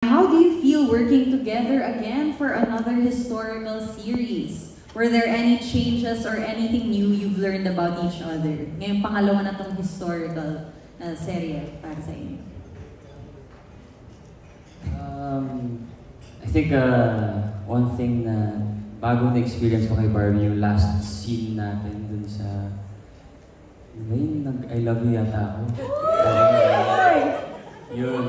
How do you feel working together again for another historical series? Were there any changes or anything new you've learned about each other? Ngayong pangalawa na tong historical serye para sa inyo. I think one thing na bagong na-experience ko kay Barbie, yung last scene natin dun sa... I love you yata ako. Yun.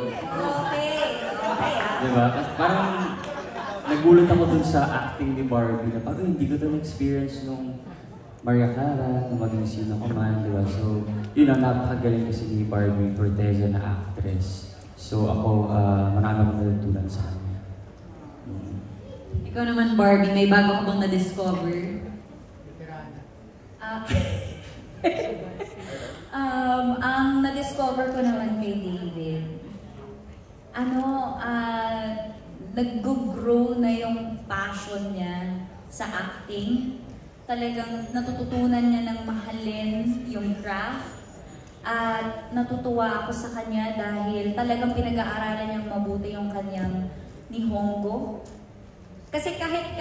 Diba? Parang nagulat ako dun sa acting ni Barbie na parang hindi ko ito na-experience nung Maria Clara, na maging sino ko man, diba? So, yun ang napakagaling kasi ni Barbie Forteza na actress. So ako, marami akong natutunan sa kanya. Ikaw naman, Barbie, may bago ka bang na-discover? Ang na-discover ko naman kay David, nag-grow na yung passion niya sa acting. Talagang natututunan niya ng mahalin yung craft. At natutuwa ako sa kanya dahil talagang pinag-aaralan niyang mabuti yung kanyang Nihongo. Kasi kahit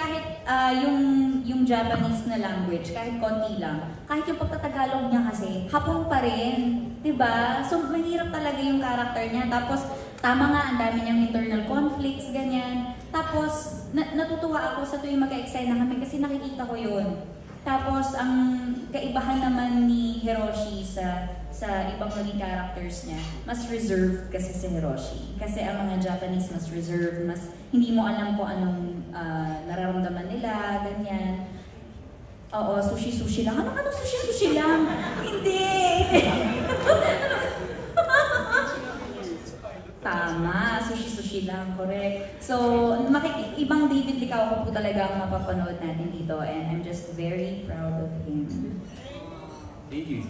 yung Japanese na language, kahit konti lang, kahit yung pagtatagalog niya kasi, Hapon pa rin, 'di ba? So mahirap talaga yung character niya. Tapos tama nga, ang dami niyang internal conflicts, ganyan. Tapos natutuwa ako sa tuwing magka-excite na kami kasi nakikita ko 'yun. Tapos ang kaibahan naman ni Hiroshi sa ibang naging characters niya, mas reserved kasi si Hiroshi. Kasi ang mga Japanese mas reserved, mas hindi mo alam kung anong nararamdaman nila, ganyan. Oo, sushi-sushi lang. Ano sushi-sushi lang? Hindi! Tama, sushi-sushi lang, correct. So, ibang David Licao po talaga ang mapapanood natin dito, and I'm just very proud of him. Thank you.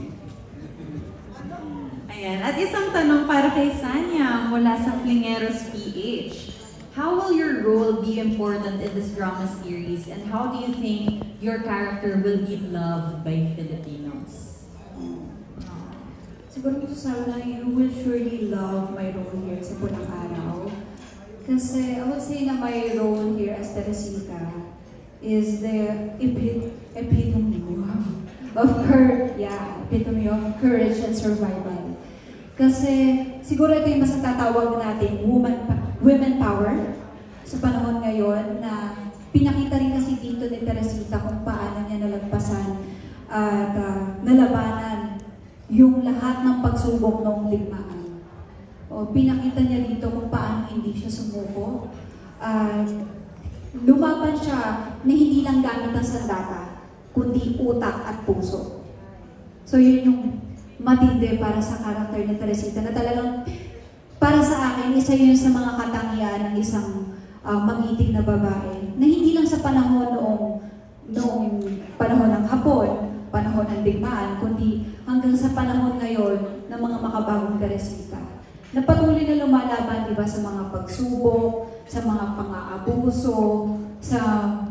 Ayan, at isang tanong para kay Sanya mula sa Flingeros PH. How will your role be important in this drama series, and how do you think your character will be loved by Filipinos? Siguro gusto sana you will surely love my role here sa Pulang Araw. Kasi I would say na my role here as Teresita is the epitome of courage and survival. Kasi siguro ito yung mas natatawag natin women power sa panahon ngayon na pinakita rin kasi dito ni Teresita kung paano niya nalagpasan at nalabanan yung lahat ng pagsubok noong digmaan. Pinakita niya dito kung paano hindi siya sumuko. Lumaban siya na hindi lang gamit ang sandata, kundi utak at puso. So yun yung matindi para sa karakter ni Teresita na talagang para sa akin, isa yun sa mga katangian ng isang magiting na babae na hindi lang sa panahon noong panahon ng Hapon, panahon ng digmaan, kundi hanggang sa panahon ngayon ng mga makabagong Teresita. Na patuloy na lumalaban, di ba, sa mga pagsubok, sa mga pang-aabuso, sa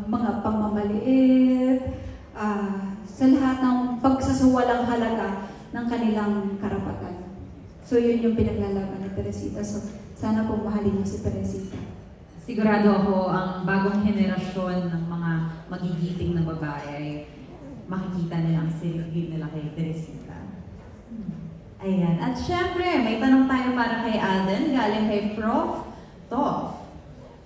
mga pangmamaliit, sa lahat ng pagsasawalang halaga ng kanilang karapatan. So yun yung pinaglalaban ni Teresita. So sana po mahalin niyo si Teresita. Sigurado ako ang bagong henerasyon ng mga magigiting na babae ay makikita nila ang sarili nila kay Teresita. Ayan. At syempre, may tanong tayo para kay Alden, galing kay Prof. Toff.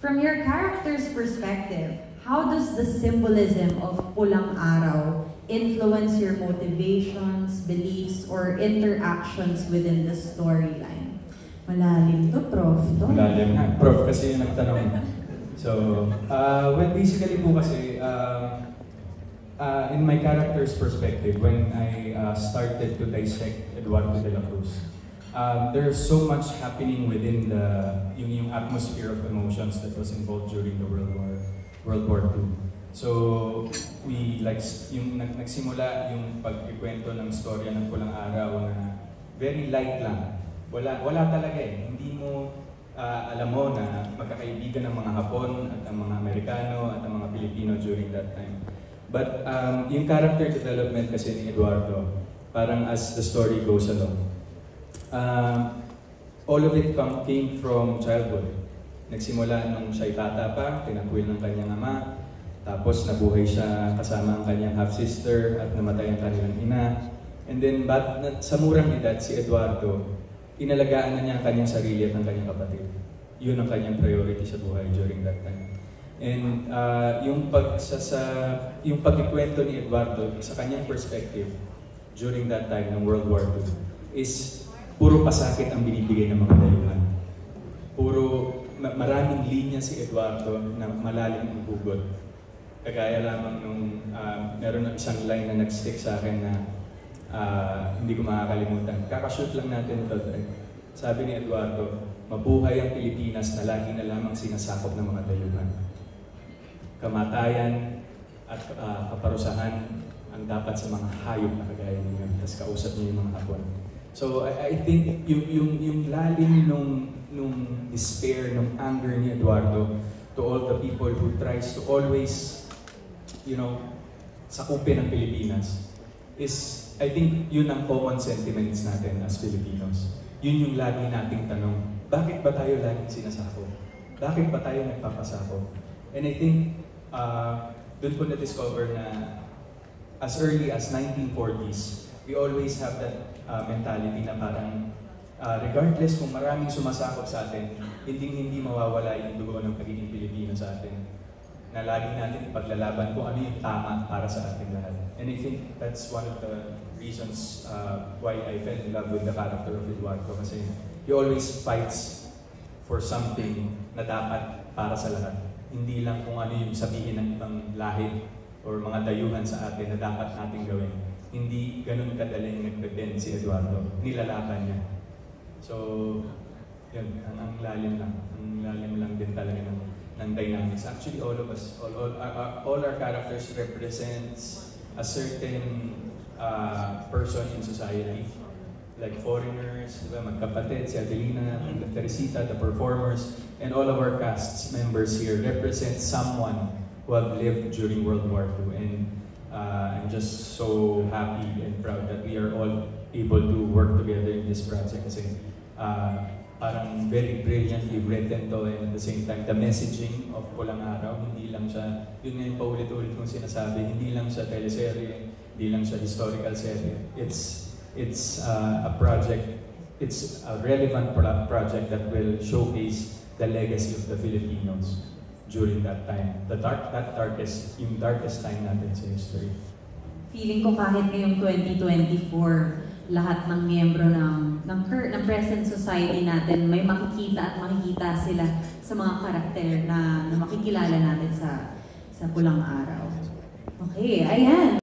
From your character's perspective, how does the symbolism of Pulang Araw influence your motivations, beliefs, or interactions within the storyline? Malalim to, Prof. Malalim nga. Prof kasi yung nagtanong. So, well, basically po kasi, in my character's perspective, when I started to dissect Eduardo de la Cruz, there's so much happening within yung atmosphere of emotions that was involved during the World War II. So, we nagsimula yung pagkikwento ng storya ng Pulang Araw na very light lang. Wala talaga eh. Hindi mo alam mo na magkakaibigan ng mga Hapon at ang mga Amerikano at ang mga Pilipino during that time. But yung character development kasi ni Eduardo, parang as the story goes along, all of it came from childhood. Nagsimula nung siya'y bata pa, tinakwil ng kanyang ama, tapos nabuhay siya kasama ang kanyang half-sister at namatay ang kanilang ina. And then, sa murang edad, si Eduardo, inalagaan na niya ang kanyang sarili at ang kanyang kapatid. Yun ang kanyang priority sa buhay during that time. And yung pagkikwento ni Eduardo sa kanyang perspective during that time ng World War II is puro pasakit ang binibigay ng mga dayuhan. Maraming linya si Eduardo na malalim ang hugot. Kagaya lamang nung meron ng isang line na nag-stick sa akin na hindi ko makakalimutan. Kakashoot lang natin ito. Sabi ni Eduardo, mabuhay ang Pilipinas na lagi na lamang sinasakop ng mga dayuhan. Kamatayan at kaparusahan ang dapat sa mga hayop na kagaya ninyo. Tapos kausap niyo yung mga Hapon. So I think yung lalim nung despair, nung anger ni Eduardo to all the people who tries to always sakupin ang Pilipinas is, I think, yun ang common sentiments natin as Filipinos. Yun yung lagi nating tanong, bakit ba tayo laging sinasakop? Bakit ba tayo nagpapasakop? And I think, dun ko na-discover na as early as 1940s, we always have that mentality na parang regardless kung maraming sumasakop sa atin, hindi mawawala yung dugo ng pagiging Pilipino sa atin. Na lagi natin ipaglalaban kung ano yung tama para sa ating lahat. And I think that's one of the reasons why I fell in love with the character of Eduardo, kasi he always fights for something na dapat para sa lahat. Hindi lang kung ano yung sabihin ng ibang lahi or mga dayuhan sa atin na dapat natin gawin. Hindi ganun kadaling nag-bend si Eduardo. Nilalaban niya. So, yun, ang lalim lang. Ang lalim lang din talaga ng dynamics. Actually, all of us, all our characters represents a certain person in society. Like foreigners, diba? Magkapatid, si Adelina, the Teresita, the performers, and all of our cast members here represent someone who have lived during World War II. And I'm just so happy and proud that we are all able to work together in this project kasi parang very brilliantly written to, and at the same time, the messaging of Pulang Araw, hindi lang siya, yun nga yung paulit-ulit kong sinasabi, hindi lang siya teleserye, hindi lang siya historical serye. It's a project, it's a relevant project that will showcase the legacy of the Filipinos during that time. Yung darkest time natin sa history. Feeling ko kahit ngayong 2024, lahat ng miyembro ng present society natin may makikita sila sa mga karakter na makikilala natin sa Pulang Araw. Okay, ayan.